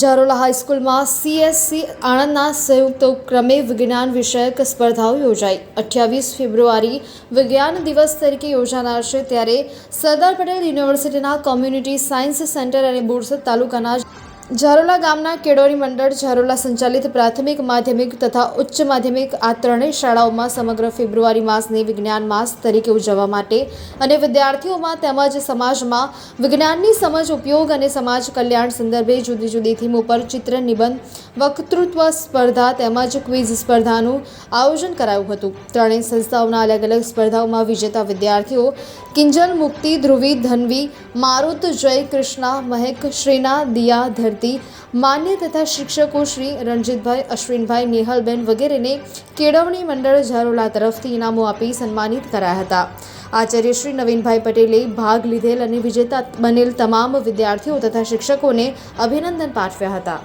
જારોલા હાઈસ્કૂલમાં CSC આણંદના સંયુક્ત ઉપક્રમે વિજ્ઞાન વિષયક સ્પર્ધાઓ યોજાઈ। 28 ફેબ્રુઆરી વિજ્ઞાન દિવસ તરીકે યોજાનાર છે, ત્યારે સરદાર પટેલ યુનિવર્સિટીના કોમ્યુનિટી સાયન્સ સેન્ટર અને બોરસદ તાલુકાના જારોલા ગામના કેળવણી મંડળ જારોલા સંચાલિત પ્રાથમિક, માધ્યમિક તથા ઉચ્ચ માધ્યમિક આ ત્રણેય શાળાઓમાં સમગ્ર ફેબ્રુઆરી માસને વિજ્ઞાન માસ તરીકે ઉજવવા માટે અને વિદ્યાર્થીઓમાં તેમજ સમાજમાં વિજ્ઞાનની સમજ, ઉપયોગ અને સમાજ કલ્યાણ સંદર્ભે જુદી જુદી થીમ ઉપર ચિત્ર, નિબંધ, વક્તૃત્વ સ્પર્ધા તેમજ ક્વિઝ સ્પર્ધાનું આયોજન કરાયું હતું। ત્રણેય સંસ્થાઓના અલગ અલગ સ્પર્ધાઓમાં વિજેતા વિદ્યાર્થીઓ કિંજલ, મુક્તિ, ધ્રુવી, ધનવી, મારુત, જય, કૃષ્ણા, મહેક, શ્રીના, દિયા, ધરતી, માન્ય તથા શિક્ષકો શ્રી રણજીતભાઈ, અશ્વિનભાઈ, નેહલબેન વગેરેને કેળવણી મંડળ જારોલા તરફથી ઇનામો આપી સન્માનિત કરાયા હતા। આચાર્ય શ્રી નવીનભાઈ પટેલે ભાગ લીધેલ અને વિજેતા બનેલ તમામ વિદ્યાર્થીઓ તથા શિક્ષકોને અભિનંદન પાઠવ્યા હતા।